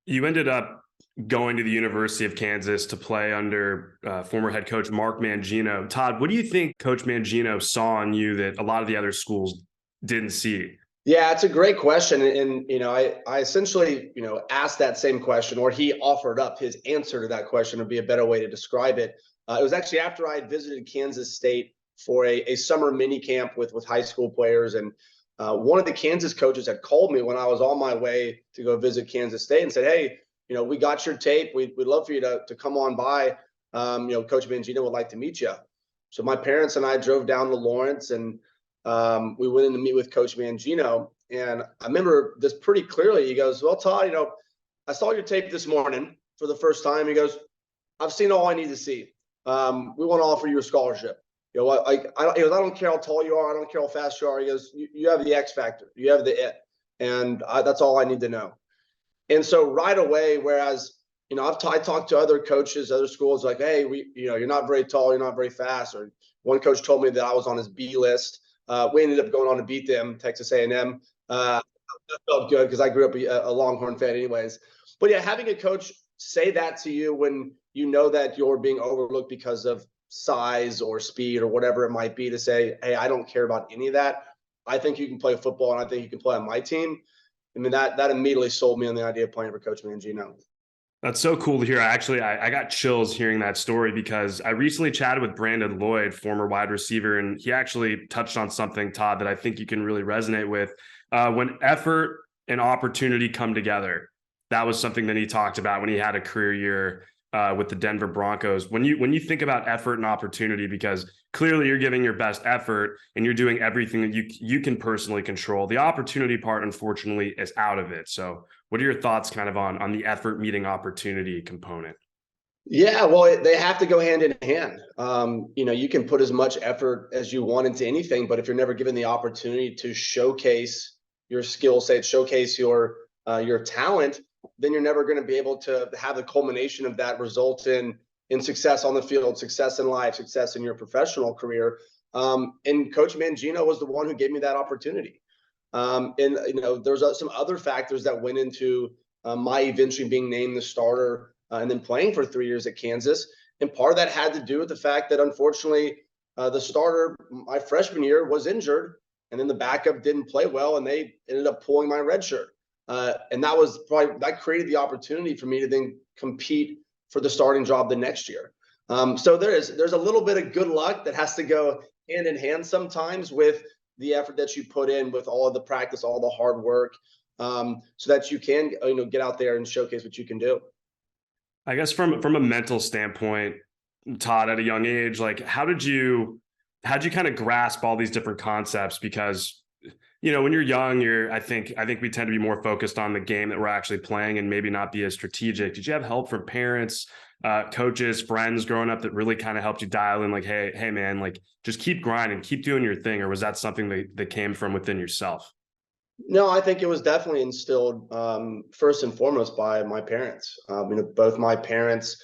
You ended up going to the University of Kansas to play under former head coach Mark Mangino. Todd, what do you think Coach Mangino saw in you that a lot of the other schools didn't see? Yeah, it's a great question. And I essentially, asked that same question, or he offered up his answer to that question would be a better way to describe it. It was actually after I had visited Kansas State for a summer mini camp with high school players. And one of the Kansas coaches had called me when I was on my way to go visit Kansas State and said, "Hey, we got your tape. We'd love for you to come on by. Coach Mangino would like to meet you." So my parents and I drove down to Lawrence, and we went in to meet with Coach Mangino. And I remember this pretty clearly. He goes, "Well, Todd, I saw your tape this morning for the first time." He goes, "I've seen all I need to see. We want to offer you a scholarship. He goes, I don't care how tall you are. I don't care how fast you are." He goes, you have the X factor. You have the it. And that's all I need to know." And so right away, whereas, I talked to other coaches, other schools, like, "Hey, you're not very tall. You're not very fast." Or one coach told me that I was on his B list. We ended up going on to beat them, Texas A&M. That felt good because I grew up a Longhorn fan anyways. But yeah, having a coach say that to you when you know that you're being overlooked because of size or speed or whatever it might be, to say, "Hey, I don't care about any of that. I think you can play football and I think you can play on my team." I mean, that immediately sold me on the idea of playing for Coach Mangino. That's so cool to hear. I got chills hearing that story because I recently chatted with Brandon Lloyd, former wide receiver, and he actually touched on something, Todd, that I think you can really resonate with. When effort and opportunity come together, that was something that he talked about when he had a career year with the Denver Broncos. When you think about effort and opportunity, because clearly you're giving your best effort and you're doing everything that you can personally control. The opportunity part, unfortunately, is out of it. So what are your thoughts kind of on the effort meeting opportunity component? Yeah, well, they have to go hand in hand. You can put as much effort as you want into anything, but if you're never given the opportunity to showcase your skill set, showcase your talent, then you're never going to be able to have the culmination of that result in success on the field, success in life, success in your professional career. And Coach Mangino was the one who gave me that opportunity. And there's some other factors that went into my eventually being named the starter and then playing for 3 years at Kansas. And part of that had to do with the fact that, unfortunately, the starter my freshman year was injured, and then the backup didn't play well, and they ended up pulling my red shirt. And that created the opportunity for me to then compete for the starting job the next year. So there's a little bit of good luck that has to go hand in hand sometimes with the effort that you put in, with all of the practice, all the hard work, so that you can get out there and showcase what you can do. I guess from a mental standpoint, Todd, at a young age, like how'd you kind of grasp all these different concepts? Because when you're young, I think we tend to be more focused on the game that we're actually playing and maybe not be as strategic. Did you have help from parents, coaches, friends growing up that really kind of helped you dial in, like, hey man, like just keep grinding, keep doing your thing? Or was that something that came from within yourself? No, I think it was definitely instilled, first and foremost, by my parents. Both my parents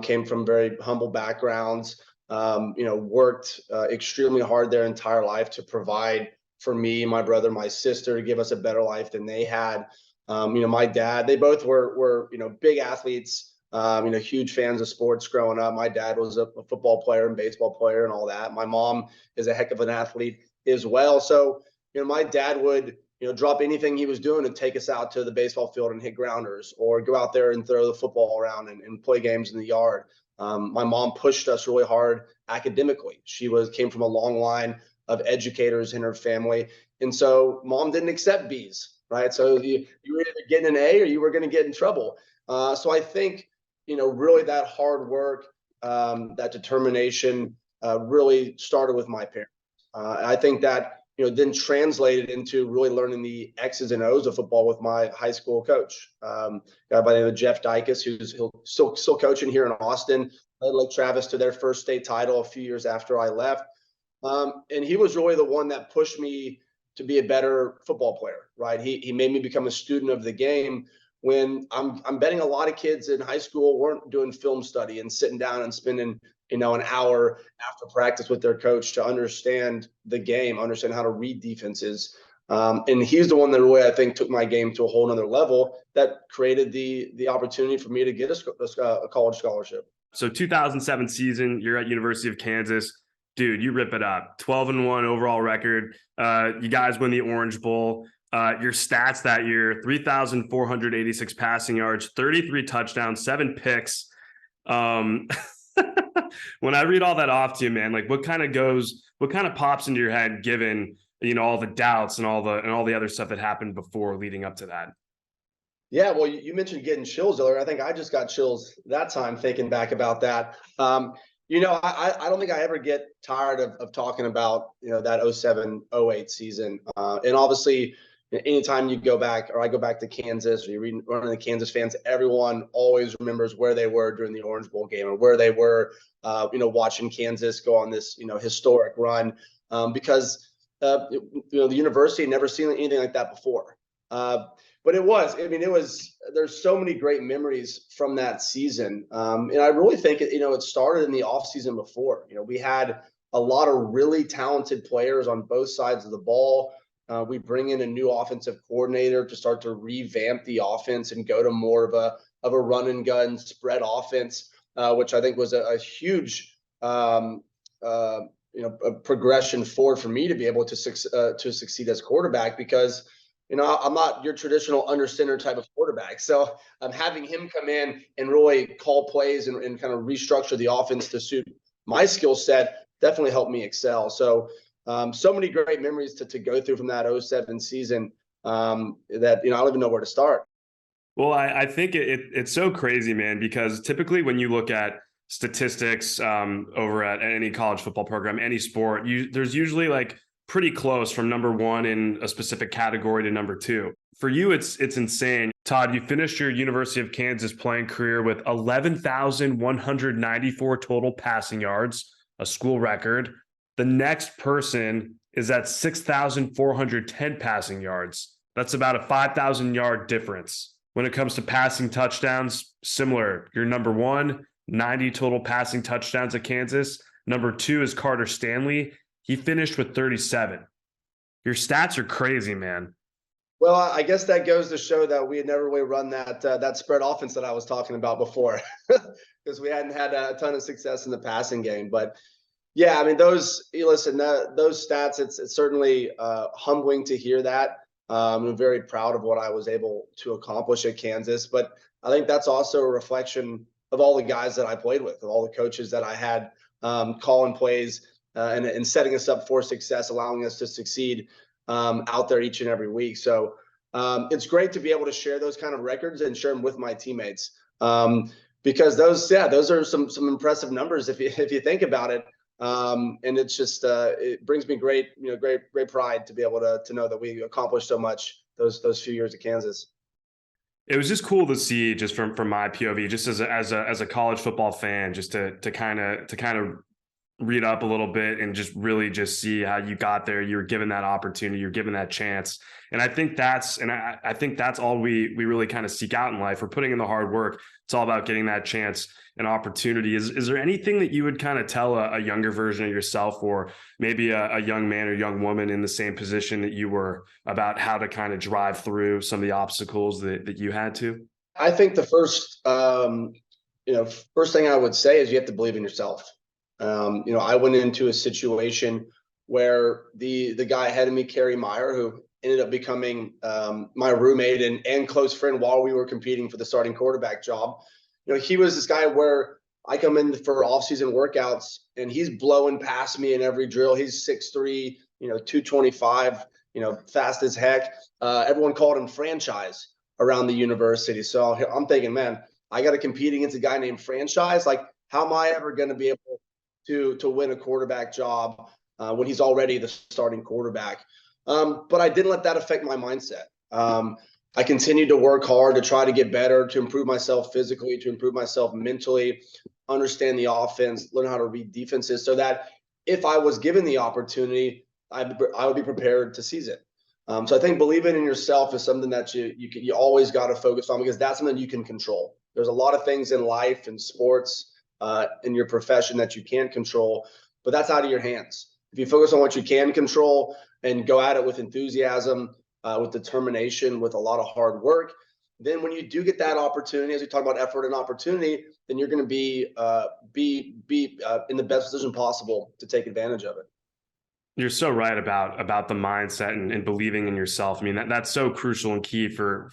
came from very humble backgrounds. Worked extremely hard their entire life to provide for me, my brother, my sister, to give us a better life than they had. My dad, they both were big athletes. Huge fans of sports growing up. My dad was a football player and baseball player and all that. My mom is a heck of an athlete as well. So, my dad would drop anything he was doing to take us out to the baseball field and hit grounders, or go out there and throw the football around and play games in the yard. My mom pushed us really hard academically. She came from a long line of educators in her family, and so mom didn't accept B's, right? So you were either getting an A or you were going to get in trouble. So I think really that hard work, that determination, really started with my parents. I think that then translated into really learning the X's and O's of football with my high school coach, guy by the name of Jeff Dykes, who's still coaching here in Austin. Led Lake Travis to their first state title a few years after I left. And he was really the one that pushed me to be a better football player, right? He made me become a student of the game, when I'm betting a lot of kids in high school weren't doing film study and sitting down and spending an hour after practice with their coach to understand the game, understand how to read defenses. And he's the one that really, I think, took my game to a whole nother level that created the opportunity for me to get a college scholarship. So 2007 season, you're at University of Kansas. Dude, you rip it up. 12-1 overall record. You guys win the Orange Bowl. Your stats that year: 3,486 passing yards, 33 touchdowns, 7 picks. When I read all that off to you, man, like what kind of pops into your head, given all the doubts and all the other stuff that happened before leading up to that? Yeah, well, you mentioned getting chills earlier. I think I just got chills that time thinking back about that. I don't think I ever get tired of talking about that 07-08 season. And obviously, anytime you go back, or I go back to Kansas, or you read one of the Kansas fans, everyone always remembers where they were during the Orange Bowl game, or where they were, watching Kansas go on this historic run, because the university had never seen anything like that before. But there's so many great memories from that season. And I really think it started in the off season before. We had a lot of really talented players on both sides of the ball. We bring in a new offensive coordinator to start to revamp the offense and go to more of a run and gun spread offense, which I think was a huge a progression forward for me to be able to succeed as quarterback, because I'm not your traditional under center type of quarterback. So having him come in and really call plays and kind of restructure the offense to suit my skill set definitely helped me excel. So so many great memories to go through from that 07 season, that I don't even know where to start. Well, I think it's so crazy, man, because typically when you look at statistics over at any college football program, any sport, there's usually like pretty close from number one in a specific category to number two. For you, it's insane. Todd, you finished your University of Kansas playing career with 11,194 total passing yards, a school record. The next person is at 6,410 passing yards. That's about a 5,000 yard difference. When it comes to passing touchdowns, similar. You're number one, 90 total passing touchdowns at Kansas. Number two is Carter Stanley. He finished with 37. Your stats are crazy, man. Well, I guess that goes to show that we had never really run that spread offense that I was talking about before, because we hadn't had a ton of success in the passing game. But yeah, I mean, those stats, it's certainly humbling to hear that. I'm very proud of what I was able to accomplish at Kansas, but I think that's also a reflection of all the guys that I played with, of all the coaches that I had calling plays and setting us up for success, allowing us to succeed out there each and every week. So it's great to be able to share those kind of records and share them with my teammates, because those are some impressive numbers if you think about it. And it's just it brings me great pride to be able to know that we accomplished so much those few years at Kansas. It was just cool to see, just from my POV, just as a college football fan, just to kind of read up a little bit and just really just see how you got there. You were given that opportunity, you're given that chance. And I think that's all we really kind of seek out in life. We're putting in the hard work. It's all about getting that chance and opportunity. Is there anything that you would kind of tell a younger version of yourself, or maybe a young man or young woman in the same position that you were, about how to kind of drive through some of the obstacles that you had to? I think the first thing I would say is you have to believe in yourself. I went into a situation where the guy ahead of me, Kerry Meyer, who ended up becoming my roommate and close friend while we were competing for the starting quarterback job. He was this guy where I come in for off-season workouts and he's blowing past me in every drill. He's 6'3", 225, fast as heck. Everyone called him Franchise around the university. So I'm thinking, man, I got to compete against a guy named Franchise. Like, how am I ever going to be able to win a quarterback job when he's already the starting quarterback? But I didn't let that affect my mindset. I continued to work hard to try to get better, to improve myself physically, to improve myself mentally, understand the offense, learn how to read defenses, so that if I was given the opportunity, I would be prepared to seize it. So I think believing in yourself is something that you always got to focus on, because that's something you can control. There's a lot of things in life and sports, in your profession, that you can't control, but that's out of your hands. if you focus on what you can control and go at it with enthusiasm, with determination, with a lot of hard work, then when you do get that opportunity, as we talk about effort and opportunity, then you're going to be in the best position possible to take advantage of it. You're so right about the mindset and believing in yourself. I mean, that's so crucial and key for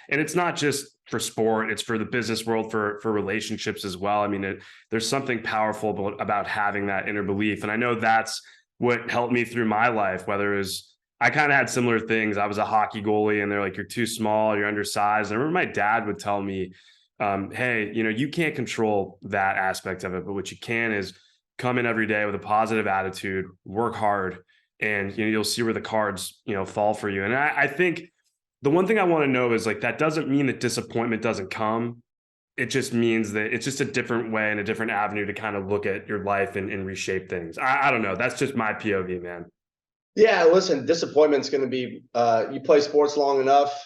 and it's not just for sport, it's for the business world, for relationships as well. I mean, there's something powerful about having that inner belief. And I know that's what helped me through my life, whether it was I kind of had similar things. I was a hockey goalie and they're like, you're too small, you're undersized. And I remember my dad would tell me, hey, you can't control that aspect of it, but what you can is come in every day with a positive attitude, work hard, and you'll see where the cards fall for you. And I think the one thing I want to know is like that doesn't mean that disappointment doesn't come. It just means that it's just a different way and a different avenue to kind of look at your life and reshape things. I don't know. That's just my POV, man. Yeah, listen, disappointment's going to be, you play sports long enough.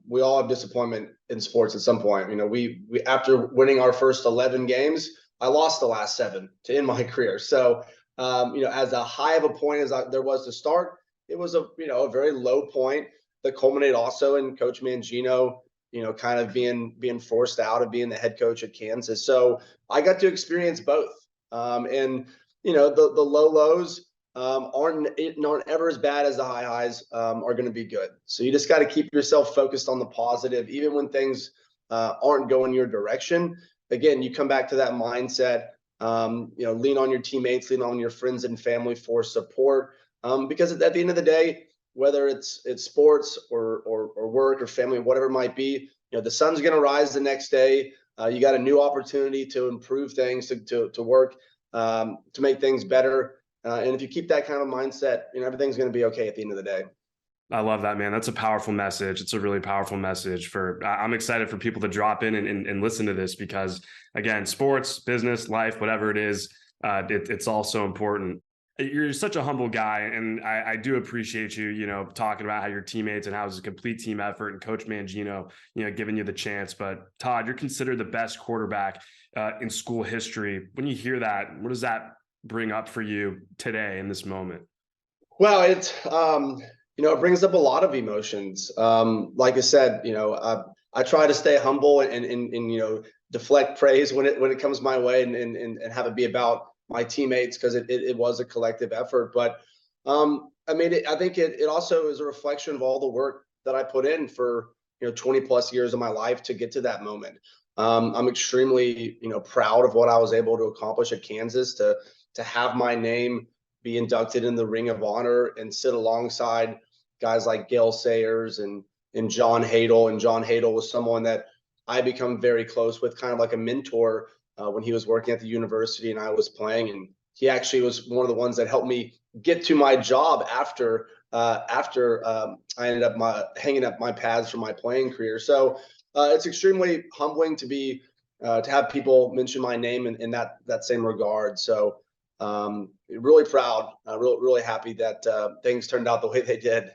We all have disappointment in sports at some point. We after winning our first 11 games, I lost the last 7 to end my career. So, as a high of a point as there was to start, it was a very low point that culminated also in Coach Mangino, kind of being forced out of being the head coach at Kansas. So I got to experience both. And the low lows aren't ever as bad as the high highs are going to be good. So you just got to keep yourself focused on the positive, even when things aren't going your direction. Again, you come back to that mindset. Lean on your teammates, lean on your friends and family for support. Because at the end of the day, whether it's sports or work or family, whatever it might be, the sun's going to rise the next day. You got a new opportunity to improve things, to work, to make things better. And if you keep that kind of mindset, everything's going to be okay at the end of the day. I love that, man. That's a powerful message. It's a really powerful message I'm excited for people to drop in and listen to this because again, sports, business, life, whatever it is, it's all so important. You're such a humble guy. And I do appreciate you, talking about how your teammates and how it was a complete team effort and Coach Mangino, giving you the chance. But Todd, you're considered the best quarterback in school history. When you hear that, what does that bring up for you today in this moment? Well, it brings up a lot of emotions. Like I said, I try to stay humble and deflect praise when it comes my way and have it be about my teammates because it was a collective effort. But I think it also is a reflection of all the work that I put in for 20 plus years of my life to get to that moment. I'm extremely proud of what I was able to accomplish at Kansas to have my name be inducted in the Ring of Honor and sit alongside guys like Gail Sayers and John Hadel. And John Hadel was someone that I become very close with, kind of like a mentor when he was working at the university and I was playing. And he actually was one of the ones that helped me get to my job after I ended up hanging up my pads for my playing career. So it's extremely humbling to have people mention my name in that same regard. So really proud, really happy that things turned out the way they did.